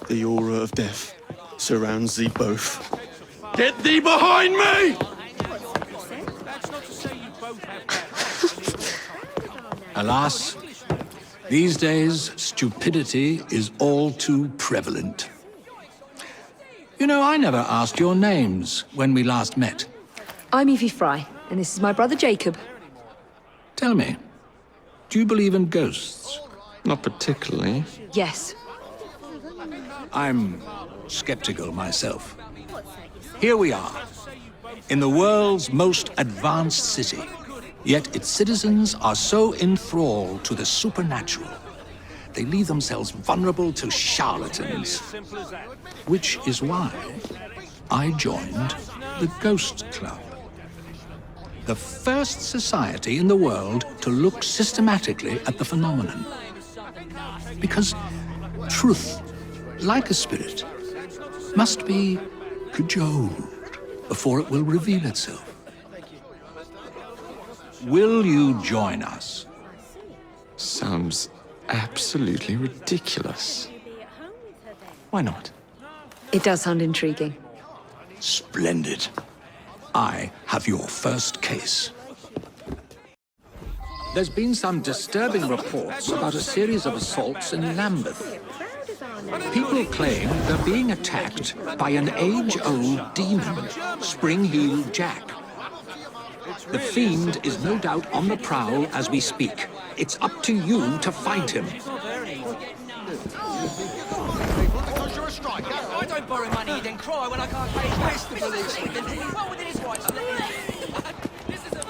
The aura of death surrounds thee both. Get thee behind me! Alas, these days, stupidity is all too prevalent. You know, I never asked your names when we last met. I'm Evie Fry, and this is my brother Jacob. Tell me, do you believe in ghosts? Not particularly. Yes. I'm skeptical myself. Here we are, in the world's most advanced city, yet its citizens are so enthralled to the supernatural, they leave themselves vulnerable to charlatans. Which is why I joined the Ghost Club. The first society in the world to look systematically at the phenomenon. Because truth, like a spirit, must be cajoled before it will reveal itself. Will you join us? Sounds absolutely ridiculous. Why not? It does sound intriguing. Splendid. I have your first case. There's been some disturbing reports about a series of assaults in Lambeth. People claim they're being attacked by an age-old demon, Spring-Heeled Jack. The fiend is no doubt on the prowl as we speak. It's up to you to find him. I don't borrow money, then cry when I can't pay his rest. He's well within his rights to let me. This is a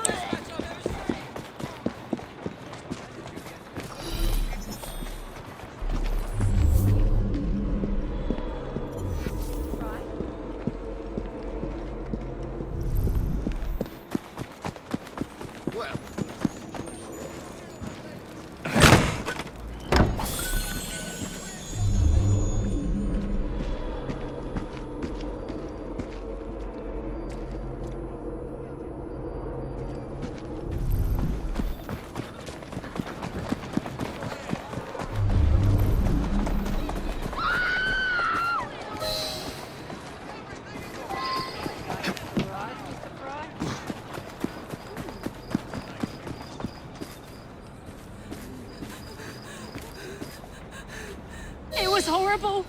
It was horrible.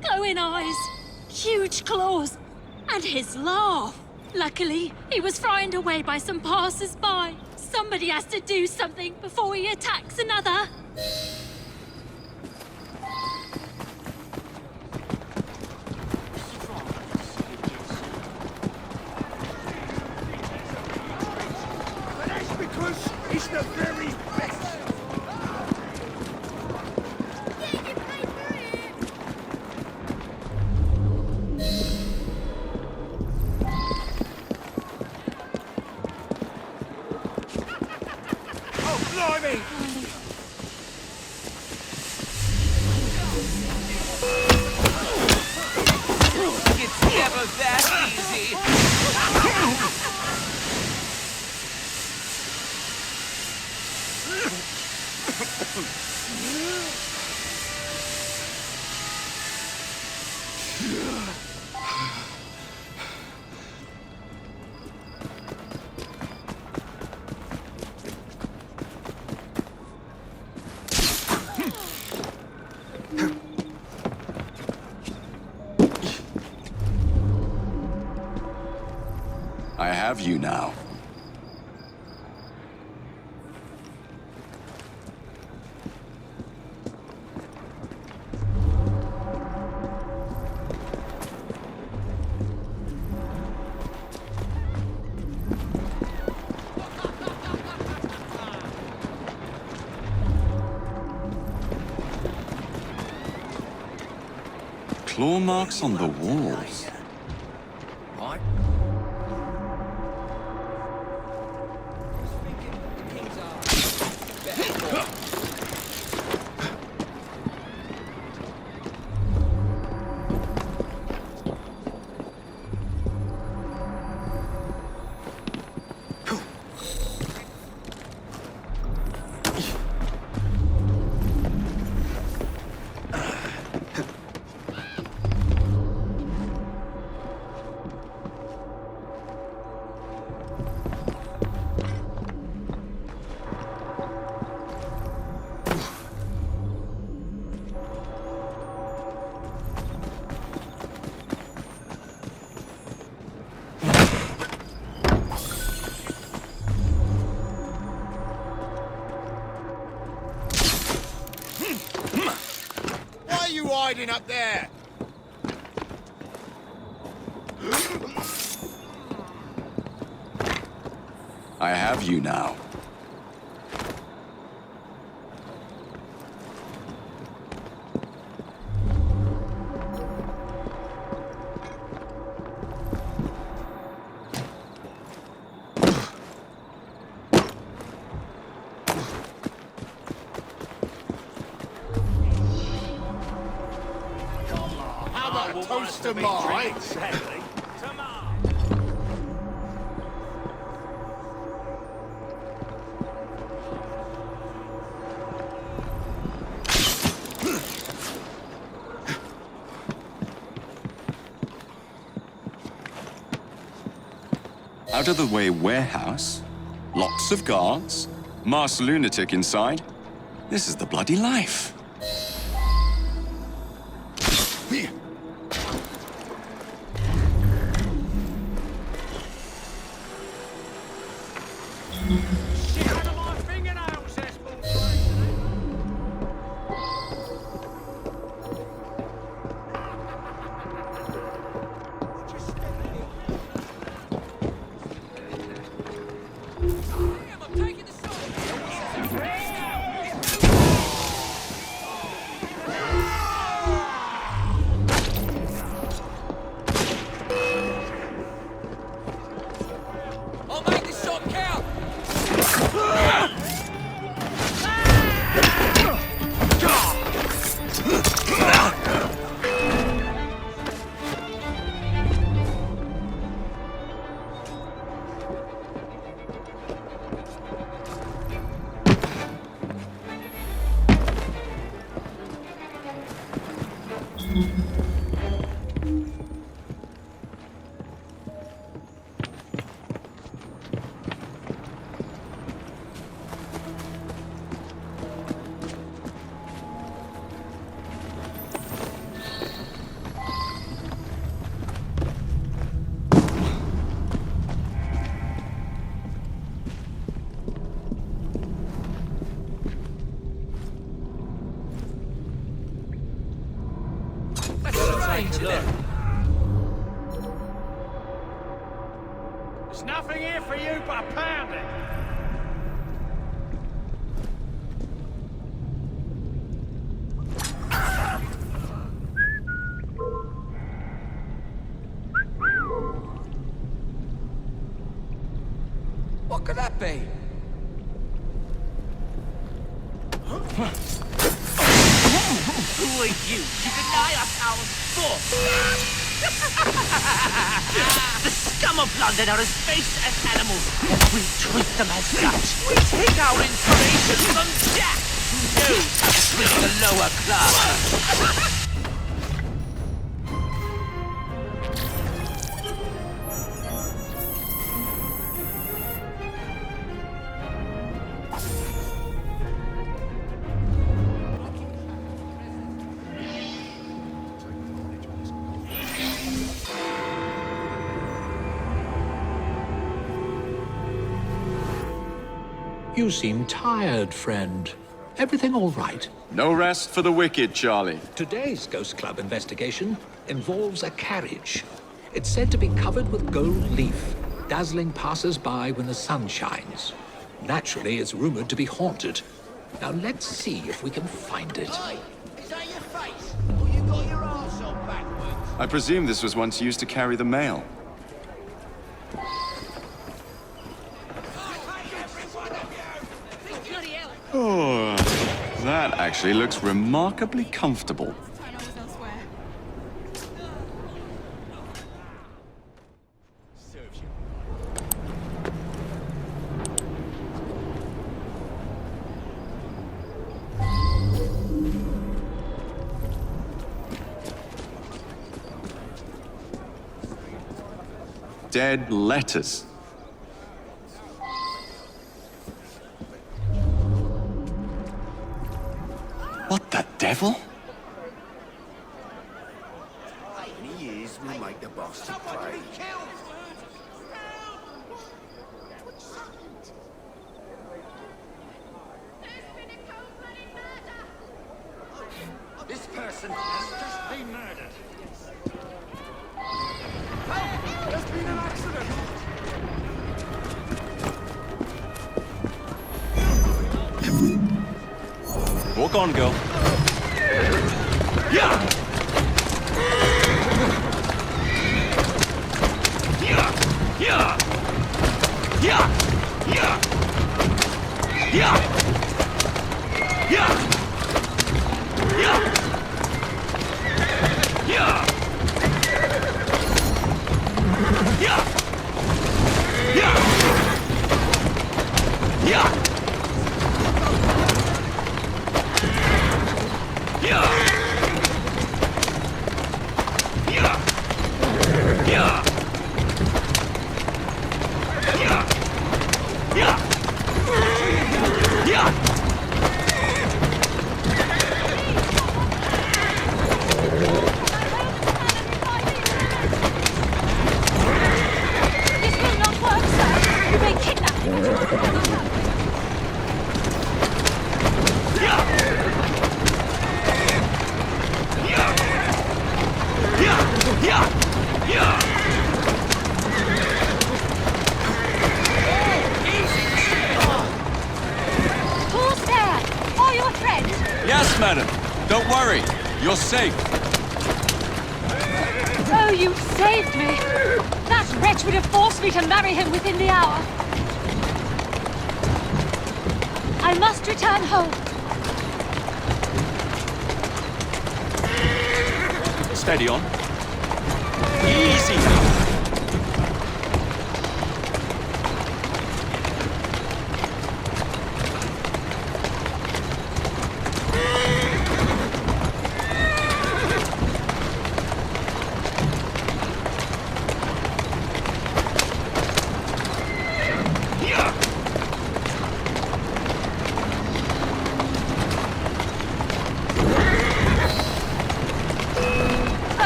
Glowing eyes, huge claws, and his laugh. Luckily, he was frightened away by some passers-by. Somebody has to do something before he attacks another. But that's because he's the very best. Oh, blimey! It's never that easy. I have you now. Claw marks on the walls. Right? you hiding up there? I have you now. How about a toast to mine? Out of the way warehouse, lots of guards, masked lunatic inside. This is the bloody life. I'll make this shot count! There's nothing here for you but a pounding. What could that be? Who are you to deny us our sport? The scum of London are as base as animals, and we treat them as such. We take our inspiration from Jack, who knows how to treat the lower class. You seem tired, friend. Everything all right? No rest for the wicked, Charlie. Today's Ghost Club investigation involves a carriage. It's said to be covered with gold leaf, dazzling passers-by when the sun shines. Naturally, it's rumored to be haunted. Now let's see if we can find it. Hey, is that your face? Or you got your arsehole backwards? I presume this was once used to carry the mail. Oh, that actually looks remarkably comfortable. Dead letters. What the devil? In years, we make the boss to pray. This person been murdered. Help! There's been an accident! Walk on, girl. Yeah! Yeah! Yeah! Yeah! Yeah! Yeah! Yeah! Yeah! Yeah! Yeah! Yeah! Yeah! Yeah! Yeah! Yeah! Yeah! Yeah! Yeah! This will not work, sir. You may kidnap me. Yeah! Yeah! Yeah! Yeah! Yeah! Who's there? Are you a friend? Yes, madam. Don't worry. You're safe. Oh, you saved me. That wretch would have forced me to marry him within the hour. I must return home. Steady on. Easy now.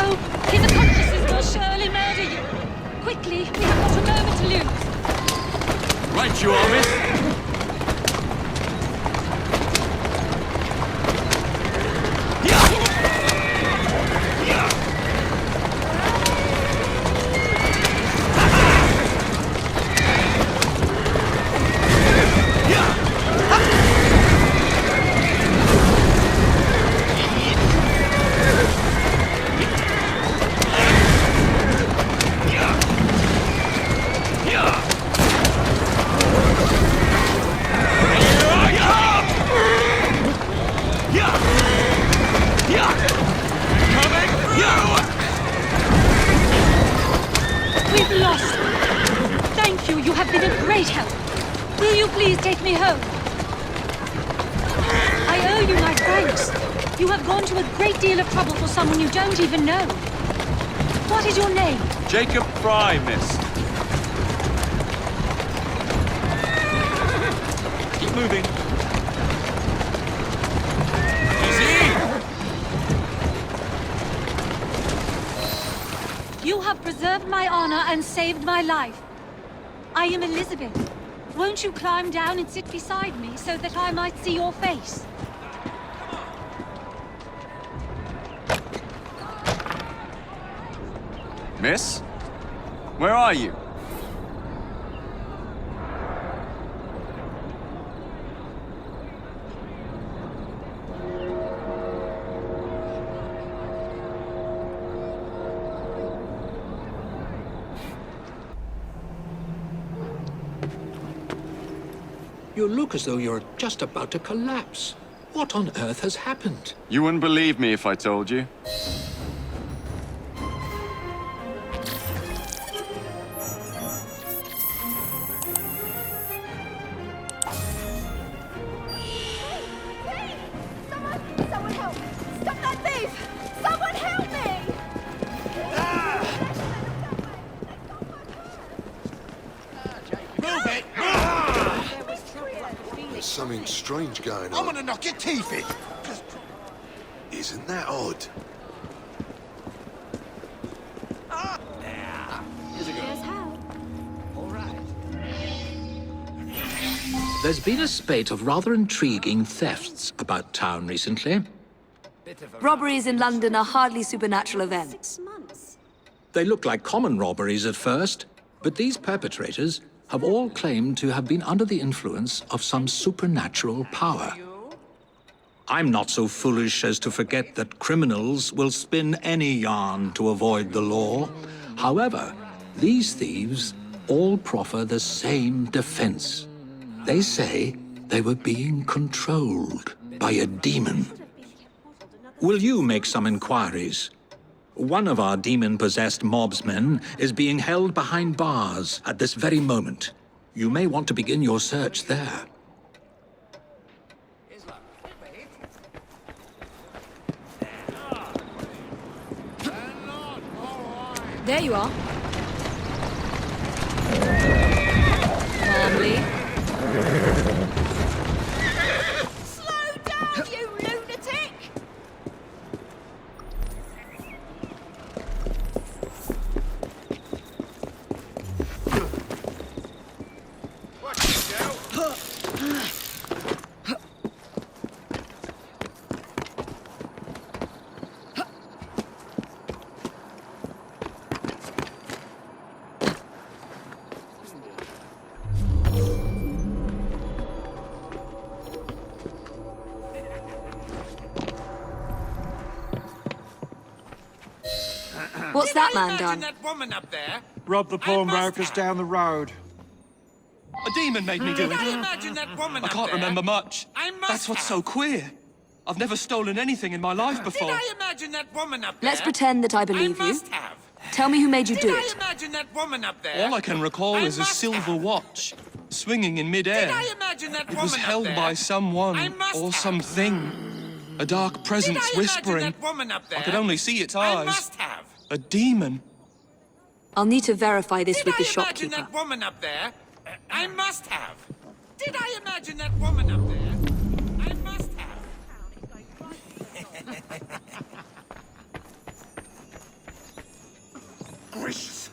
Oh, his accomplices will surely murder you. Quickly, we have not a moment to lose. Right you are, miss. We've lost. Thank you. You have been a great help. Will you please take me home? I owe you my thanks. You have gone to a great deal of trouble for someone you don't even know. What is your name? Jacob Fry, miss. Keep moving. Easy! You have preserved my honor and saved my life. I am Elizabeth. Won't you climb down and sit beside me so that I might see your face? Miss? Where are you? You look as though you're just about to collapse. What on earth has happened? You wouldn't believe me if I told you. Someone help! Stop that thief! Someone help me! Move it! There's something strange going on. I'm gonna knock your teeth in! Isn't that odd? Here's how. There's been a spate of rather intriguing thefts about town recently. Robberies in London are hardly supernatural events. They look like common robberies at first, but these perpetrators have all claimed to have been under the influence of some supernatural power. I'm not so foolish as to forget that criminals will spin any yarn to avoid the law. However, these thieves all proffer the same defense. They say they were being controlled by a demon. Will you make some inquiries? One of our demon-possessed mobsmen is being held behind bars at this very moment. You may want to begin your search there. There you are. Calmly. Slow down, you lunatic! What's that man done? That woman up there? Rob the pawnbrokers down the road. A demon made me do Did I it. imagine that woman I up can't there? remember much. I must That's what's have. so queer. I've never stolen anything in my life before. Did I imagine that woman up there? Let's pretend that I believe I you. must have. Tell me who made you Did do I it. imagine that woman up there? All I can recall I is a must silver have. watch, swinging in midair. Did I imagine that It woman was up held there? by I someone must or have. something. A dark Did presence I imagine whispering. that woman up there? I could only see its I eyes. must have. A demon. I'll need to verify this Did with I the imagine shopkeeper. that woman up there? I must have. Did I imagine that woman up there? I must have. Gracious.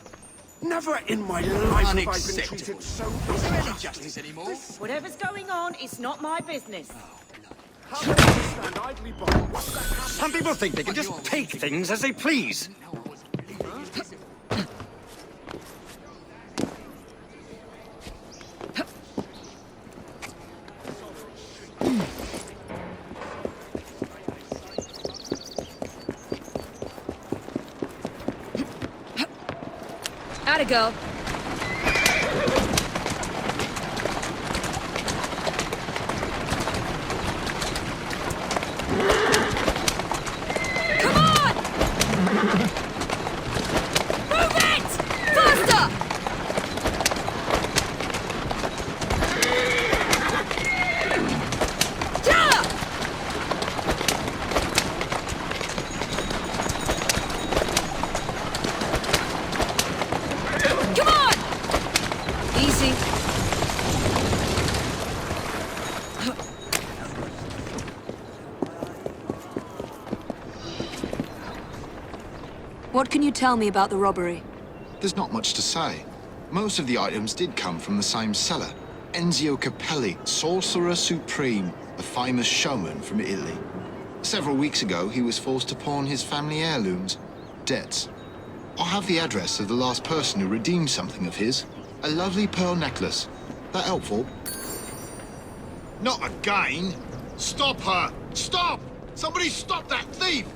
Never in my life have I been treated so unjustly. anymore? Whatever's going on, it's not my business. How can you stand idly by? What's that happening? Some people think they can just take things as they please. Atta girl. Come on! Move it! Faster! Yeah! Come on! Easy. What can you tell me about the robbery? There's not much to say. Most of the items did come from the same seller. Enzio Capelli, Sorcerer Supreme, a famous showman from Italy. Several weeks ago, he was forced to pawn his family heirlooms, debts. I have the address of the last person who redeemed something of his. A lovely pearl necklace. That helpful? Not again! Stop her! Stop! Somebody stop that thief!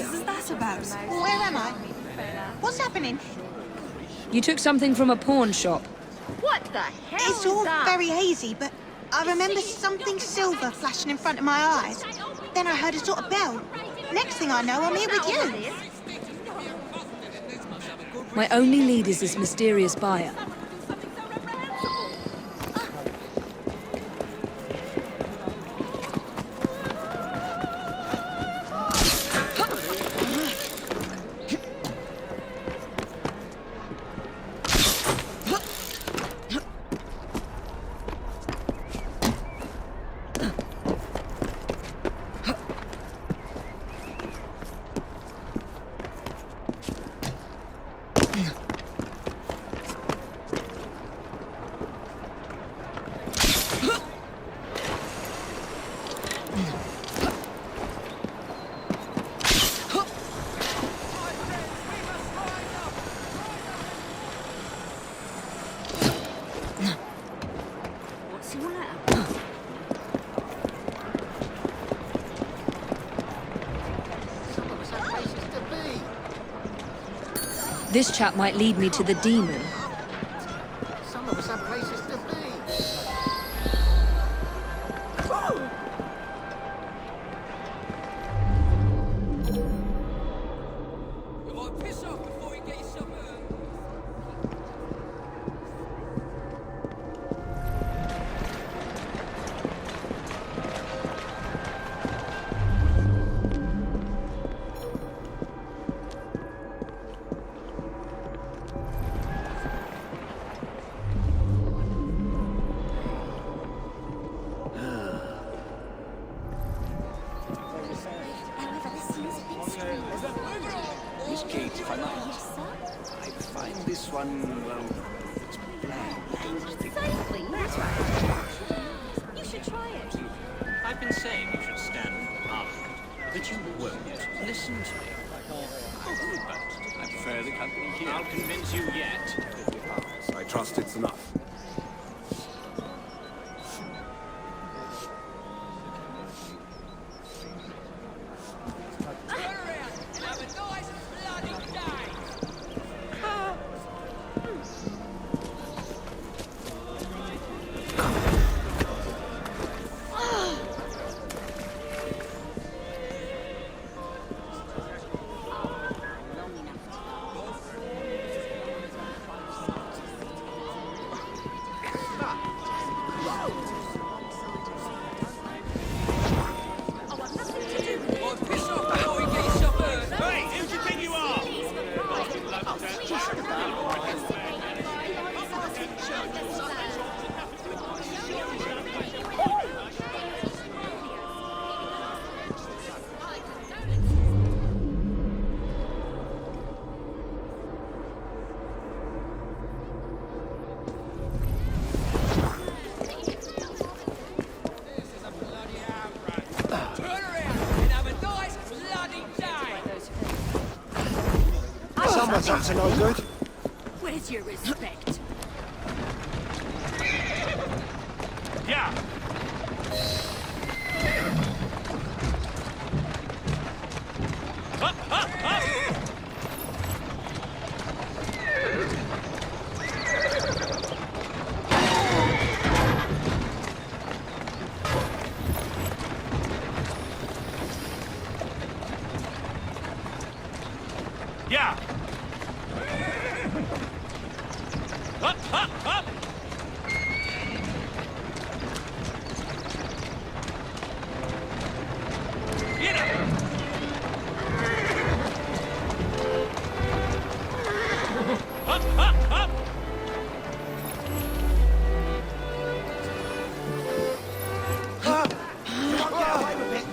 Where am I? What's happening? You took something from a pawn shop. What the hell It's is all that? very hazy, but I remember something silver flashing in front of my eyes. Then I heard a sort of bell. Next thing I know, I'm here with you. My only lead is this mysterious buyer. This chap might lead me to the demon. Some of us have places to be. You might piss off before you get yourself hurt. Miss Kate, if I might. I find this one, well, it's bland. Safely, that's right. You should try it. I've been saying you should stand for Parliament, but you won't listen to me. But I prefer the company here. I'll convince you yet. I trust it's enough. Turn around and have a nice bloody day. Might piss off before you get yourself hurt. Hey, who do you think you are? Turn around and have a nice bloody day. Someone's up to no good. Where's your respect? Yeah. Up, up, up! Yeah. Up, up, up! Get up! Up, up, up! You won't get away with it.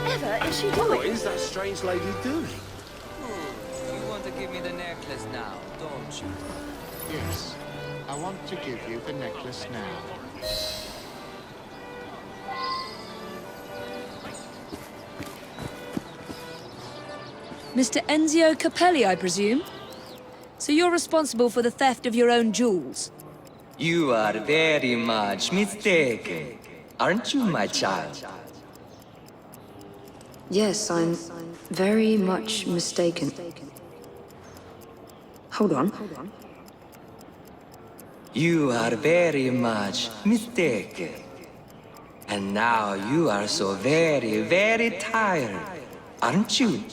Whatever is she What doing? is that strange lady doing? You want to give me the necklace now, don't you? Yes, I want to give you the necklace now. Mr. Enzio Capelli, I presume? So you're responsible for the theft of your own jewels? You are very much mistaken, aren't you, my child? Yes, I'm very much mistaken. Hold on. You are very much mistaken. And now you are so very, very tired, aren't you?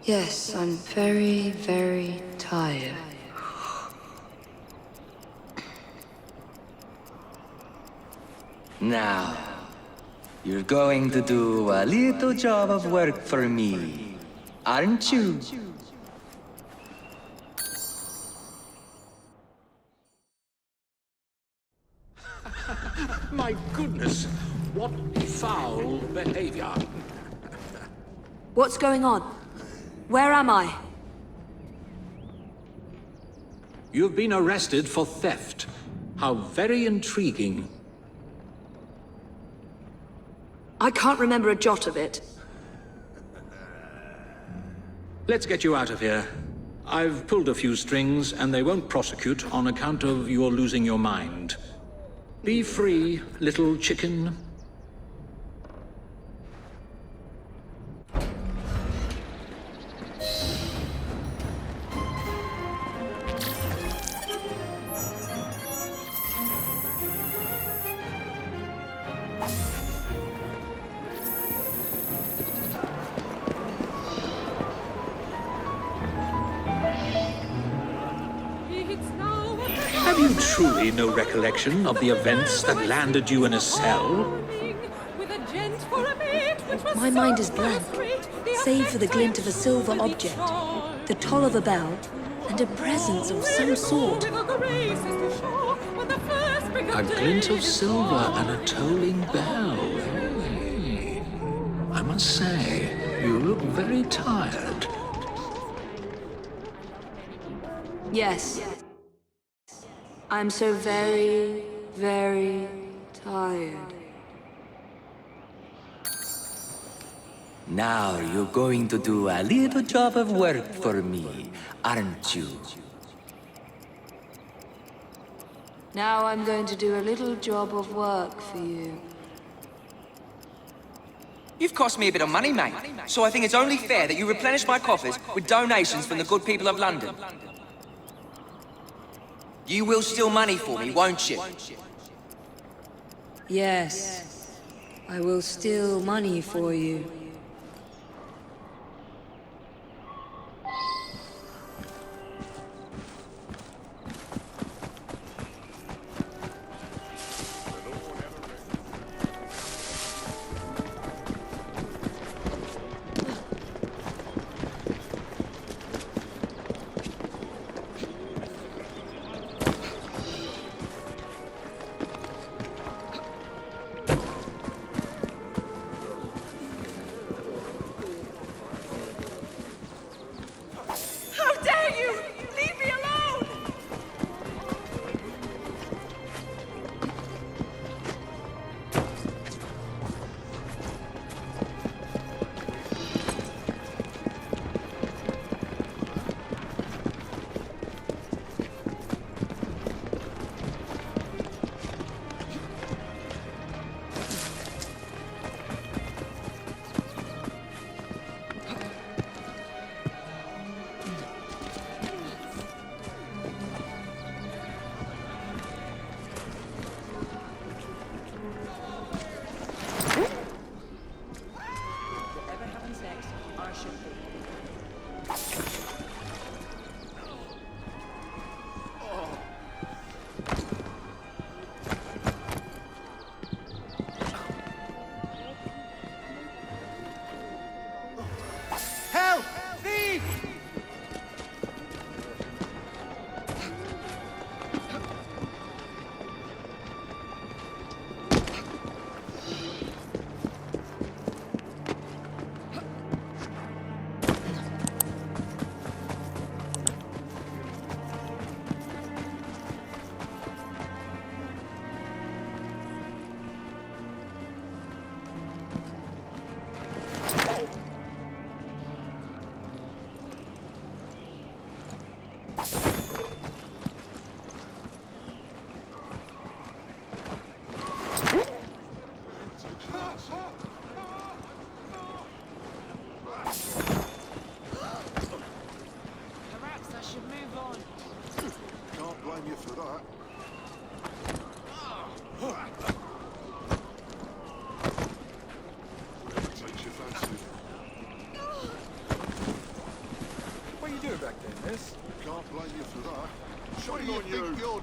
Yes, I'm very, very tired. Now, you're going to do a little job of work for me, aren't you? My goodness, what foul behavior. What's going on? Where am I? You've been arrested for theft. How very intriguing. I can't remember a jot of it. Let's get you out of here. I've pulled a few strings, and they won't prosecute on account of your losing your mind. Be free, little chicken. Have you truly no recollection of the events that landed you in a cell? My mind is blank, save for the glint of a silver object, the toll of a bell, and a presence of some sort. A glint of silver and a tolling bell. Hey. I must say, you look very tired. Yes. I'm so very, very tired. Now you're going to do a little job of work for me, aren't you? Now I'm going to do a little job of work for you. You've cost me a bit of money, mate. So I think it's only fair that you replenish my coffers with donations from the good people of London. You will steal money for me, won't you? Yes. I will steal money for you.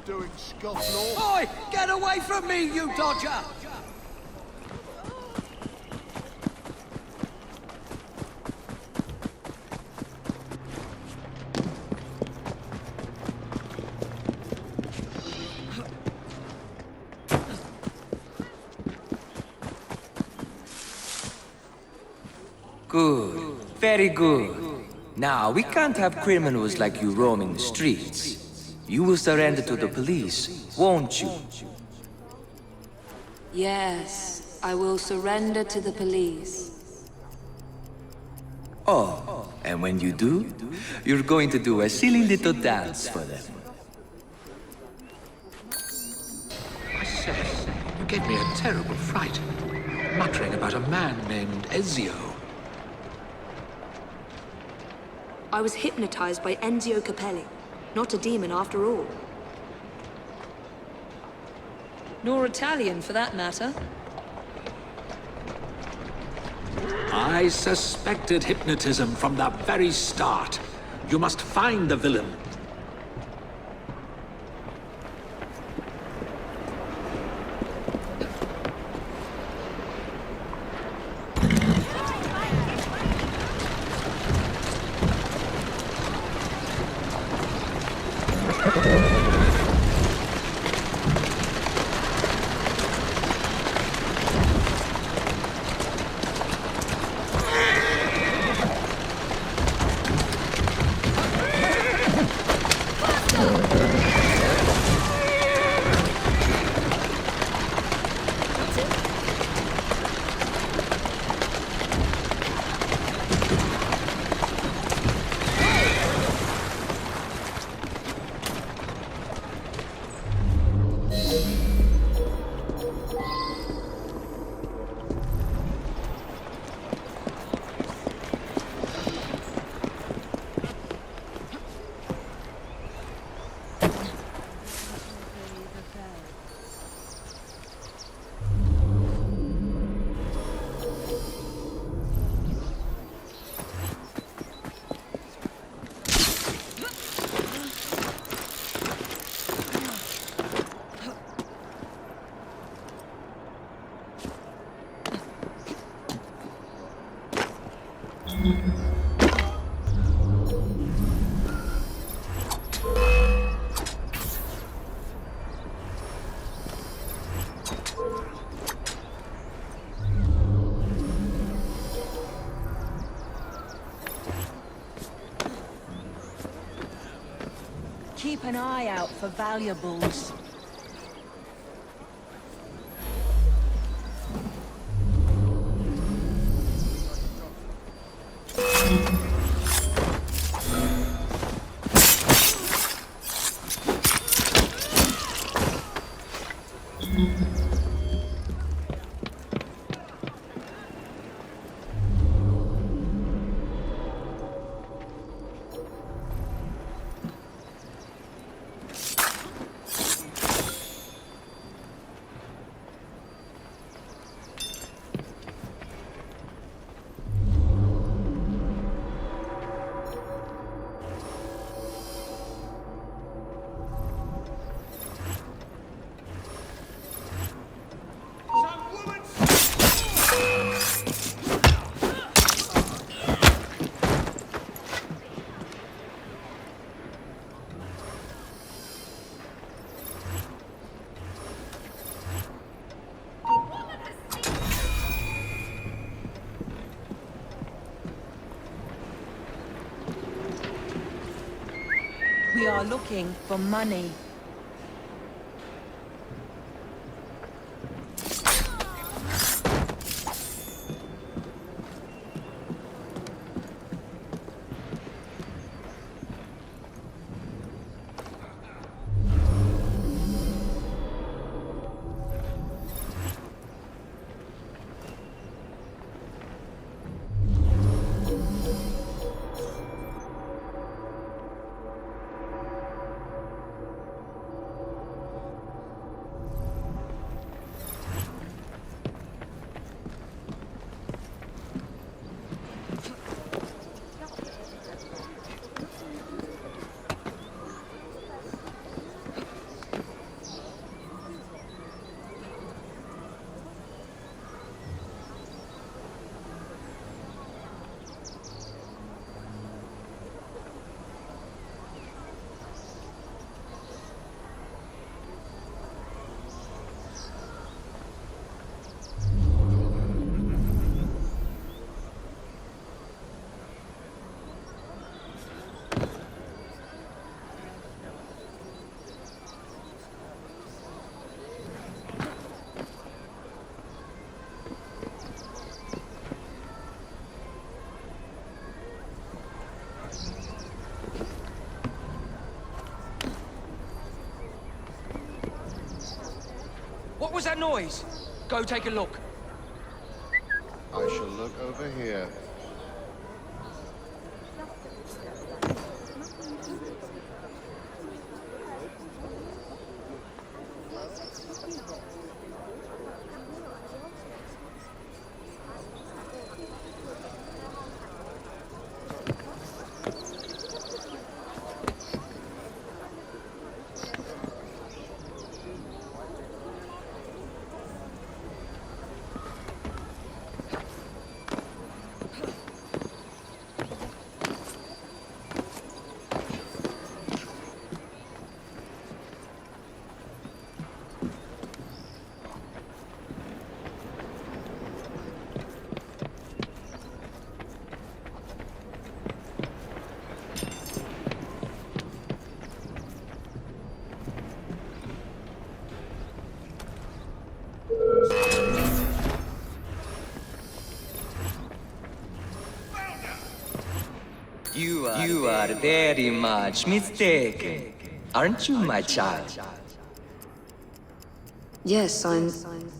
Doing scofflaw. Oi! Get away from me, you dodger! Good. Very good. Now, we can't have criminals like you roaming the streets. You will surrender to the police, won't you? Yes, I will surrender to the police. Oh, And when you do, you're going to do a silly little dance for them. I say, you gave me a terrible fright, muttering about a man named Ezio. I was hypnotized by Enzio Capelli, not a demon after all. Nor Italian, for that matter. I suspected hypnotism from the very start. You must find the villain. Keep an eye out for valuables. We are looking for money. What was that noise? Go take a look. I shall look over here. You are very much mistaken, aren't you, my child? Yes, I'm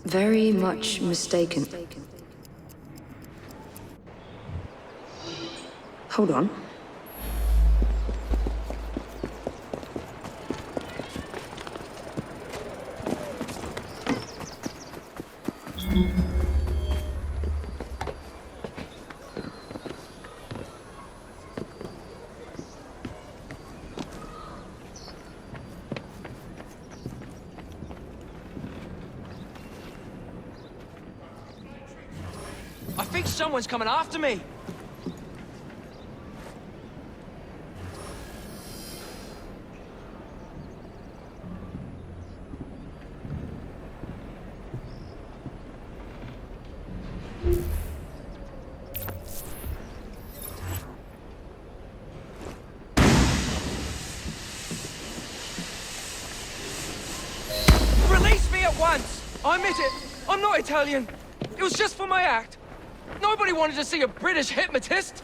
very much mistaken. Hold on. I think someone's coming after me. Release me at once! I admit it, I'm not Italian. It was just for my act. Nobody wanted to see a British hypnotist!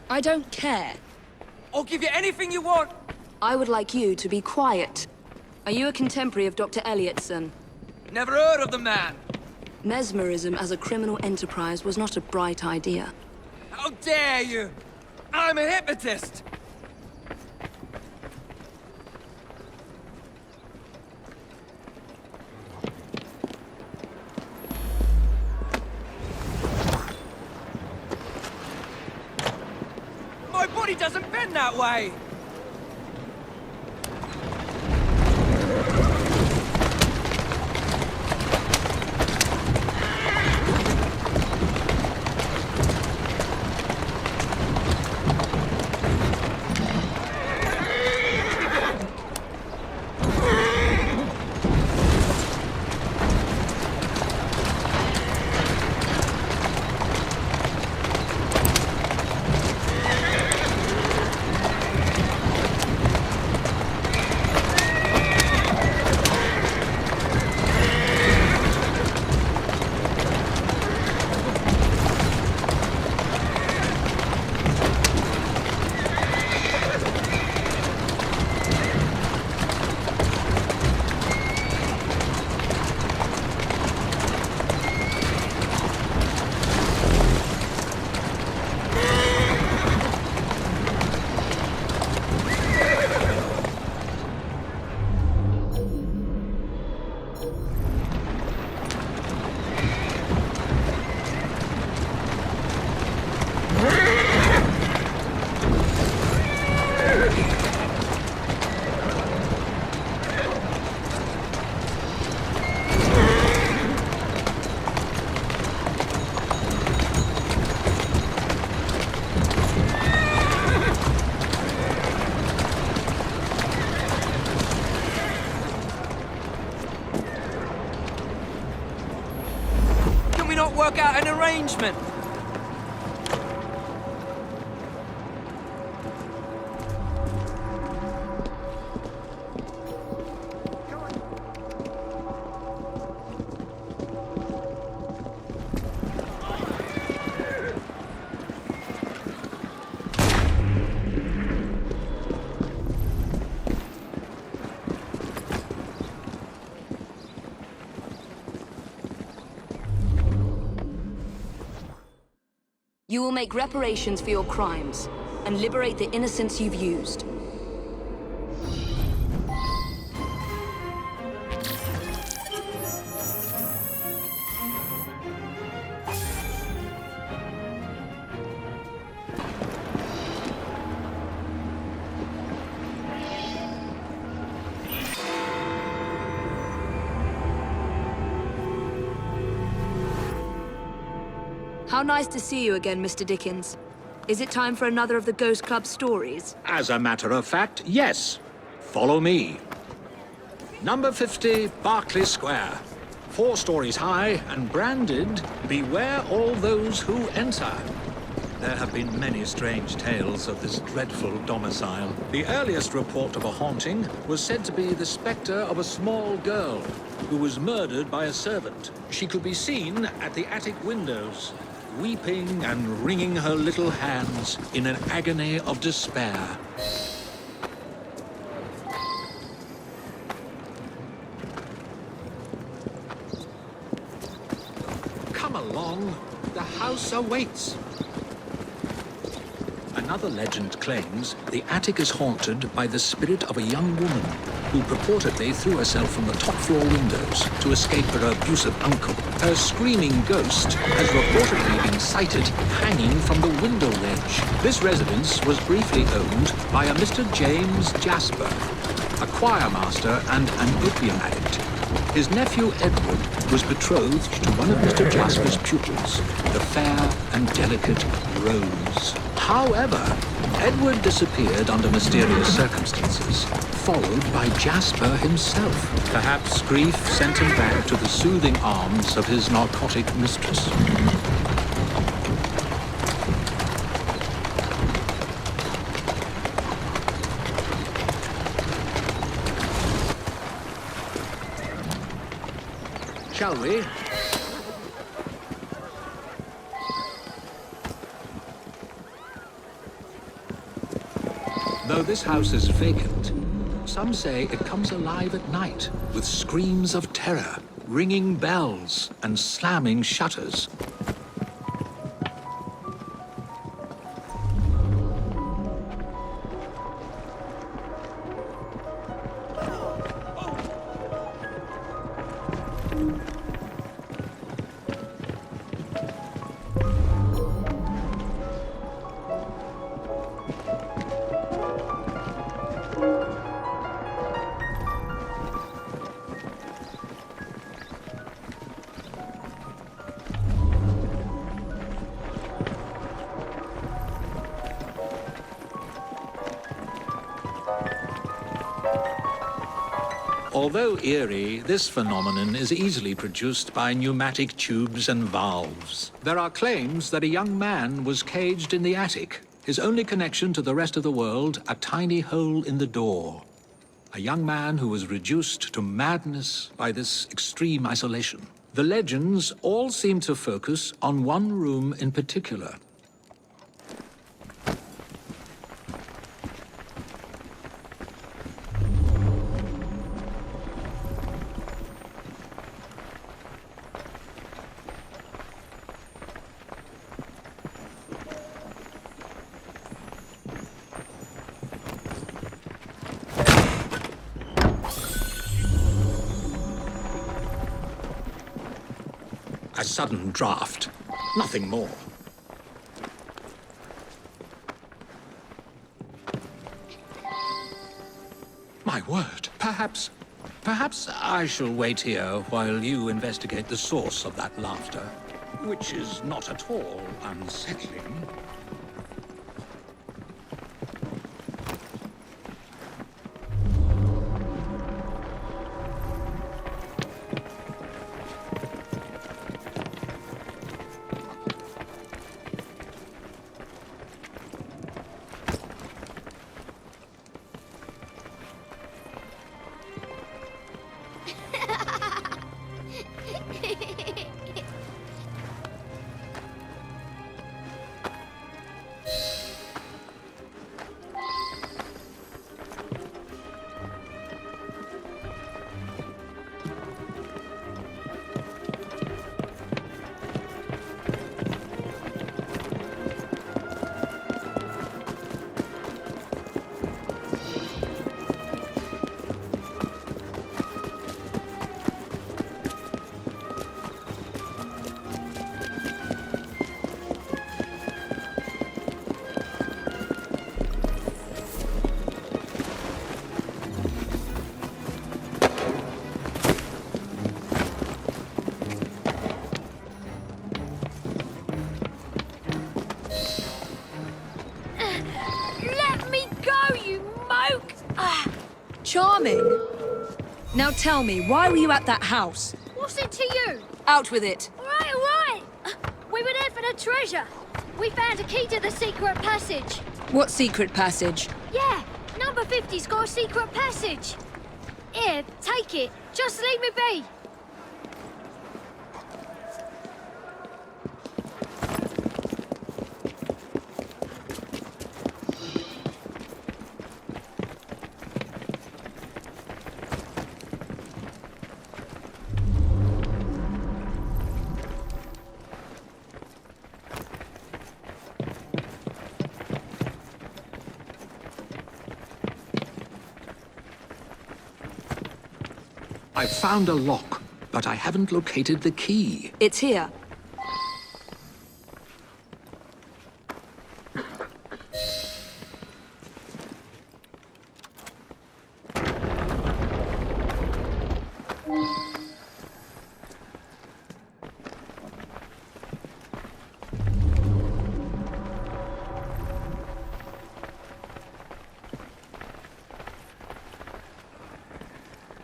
I don't care. I'll give you anything you want! I would like you to be quiet. Are you a contemporary of Dr. Elliotson? Never heard of the man! Mesmerism as a criminal enterprise was not a bright idea. How dare you! I'm a hypnotist! My body doesn't bend that way! Work out an arrangement. You will make reparations for your crimes and liberate the innocents you've used. How nice to see you again, Mr. Dickens. Is it time for another of the Ghost Club stories? As a matter of fact, yes. Follow me. Number 50, Berkeley Square. 4 stories high and branded, "Beware all those who enter." There have been many strange tales of this dreadful domicile. The earliest report of a haunting was said to be the spectre of a small girl who was murdered by a servant. She could be seen at the attic windows, weeping and wringing her little hands in an agony of despair. Come along, the house awaits. Another legend claims the attic is haunted by the spirit of a young woman who purportedly threw herself from the top floor windows to escape her abusive uncle. Her screaming ghost has reportedly been sighted hanging from the window ledge. This residence was briefly owned by a Mr. James Jasper, a choir master and an opium addict. His nephew Edward was betrothed to one of Mr. Jasper's pupils, the fair and delicate Rose. However, Edward disappeared under mysterious circumstances, followed by Jasper himself. Perhaps grief sent him back to the soothing arms of his narcotic mistress. Shall we? Though this house is vacant, some say it comes alive at night with screams of terror, ringing bells, and slamming shutters. Although eerie, this phenomenon is easily produced by pneumatic tubes and valves. There are claims that a young man was caged in the attic, his only connection to the rest of the world a tiny hole in the door. A young man who was reduced to madness by this extreme isolation. The legends all seem to focus on one room in particular. A sudden draft, nothing more. My word, perhaps I shall wait here while you investigate the source of that laughter, which is not at all unsettling. Charming? Now tell me, why were you at that house? What's it to you? Out with it. All right. We were there for the treasure. We found a key to the secret passage. What secret passage? Yeah, number 50's got a secret passage. Here, take it. Just leave me be. I found a lock, but I haven't located the key. It's here.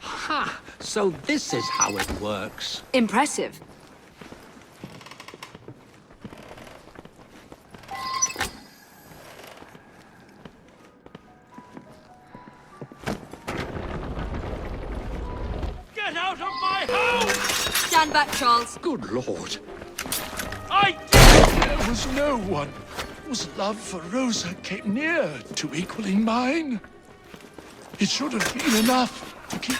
Ha! So this is how it works. Impressive. Get out of my house! Stand back, Charles. Good Lord. There was no one whose love for Rosa came near to equaling mine. It should have been enough to keep...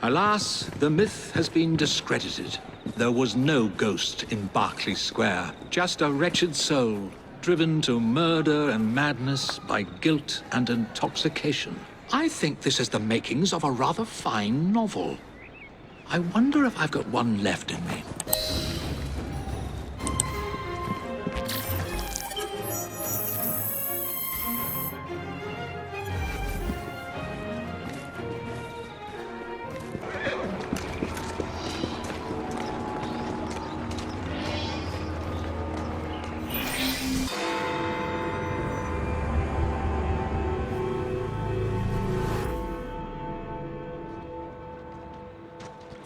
Alas, the myth has been discredited. There was no ghost in Berkeley Square, just a wretched soul, driven to murder and madness by guilt and intoxication. I think this is the makings of a rather fine novel. I wonder if I've got one left in me.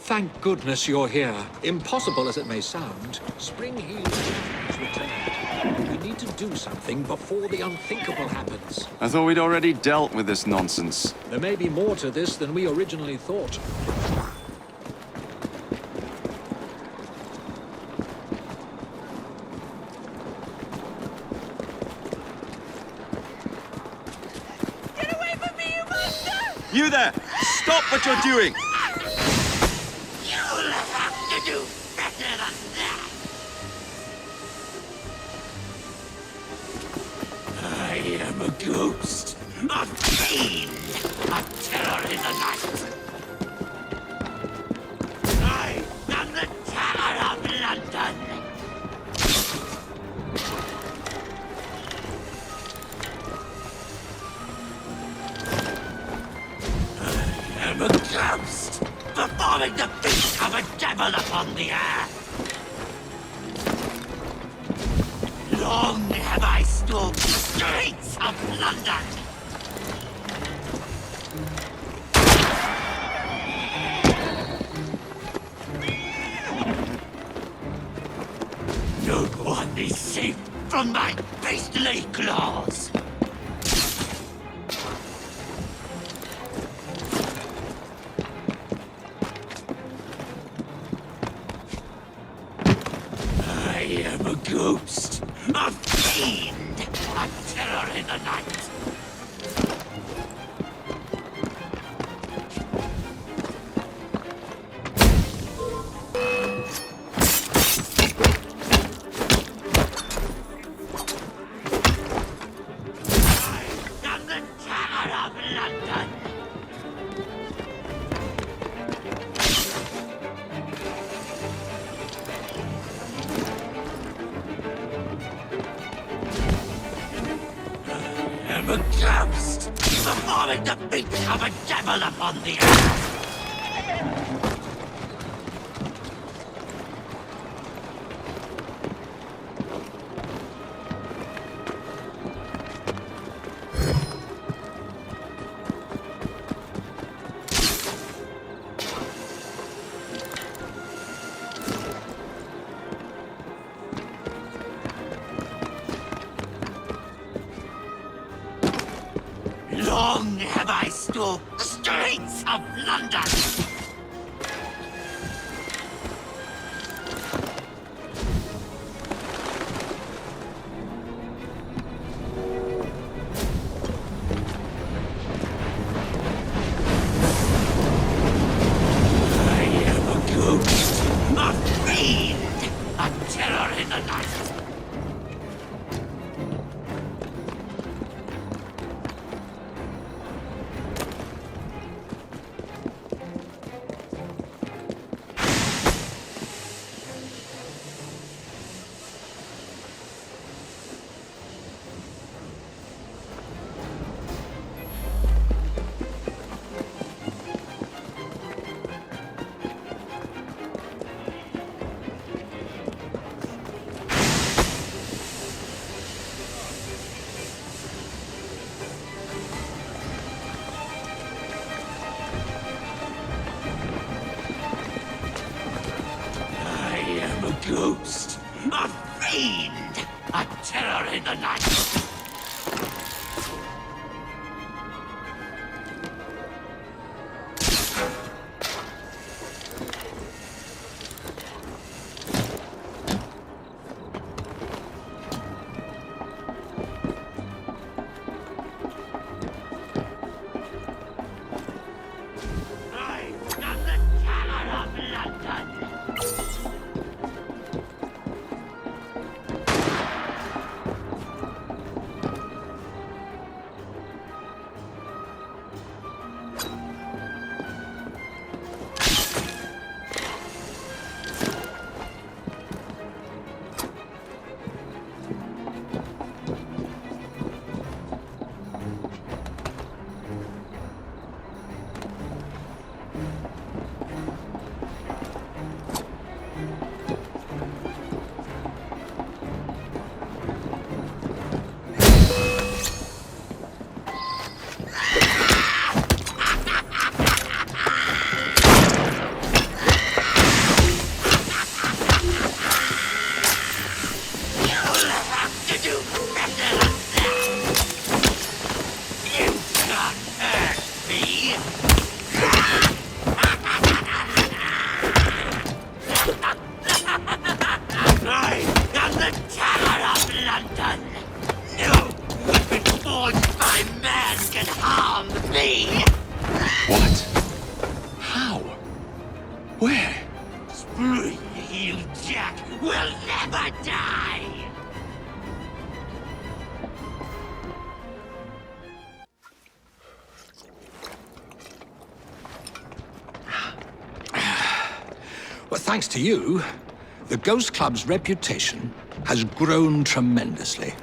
Thank goodness you're here. Impossible as it may sound, Spring Heel has returned. We need to do something before the unthinkable happens. I thought we'd already dealt with this nonsense. There may be more to this than we originally thought. Get away from me, you monster! You there! Stop what you're doing! You'll have to do better than that! I am a ghost, a fiend, a terror in the night. I am the Terror of London. I am a ghost, performing the feat of a devil upon the earth. Long have I stalked the streets of London. No one is safe from my beastly claws. I am a ghost, a fiend, a terror in the night. going to become a devil upon the earth! Long have I stalked the streets of London! I am a ghost, a fiend, a terror in the night. Ghost, a fiend, a terror in the night. What? How? Where? Spring-heeled Jack will never die! Well, thanks to you, the Ghost Club's reputation has grown tremendously.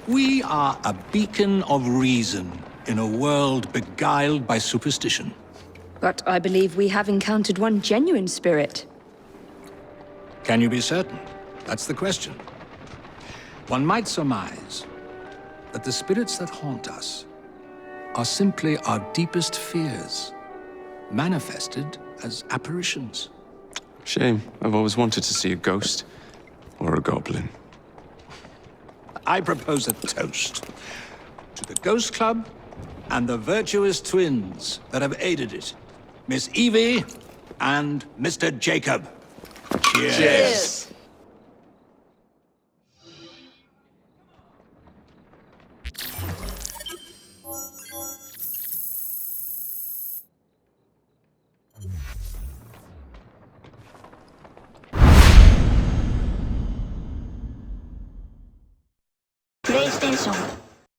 We are a beacon of reason in a world beguiled by superstition. But I believe we have encountered one genuine spirit. Can you be certain? That's the question. One might surmise that the spirits that haunt us are simply our deepest fears, manifested as apparitions. Shame. I've always wanted to see a ghost. Or a goblin. I propose a toast to the Ghost Club and the virtuous twins that have aided it, Miss Evie and Mr. Jacob. Cheers. Cheers. PlayStation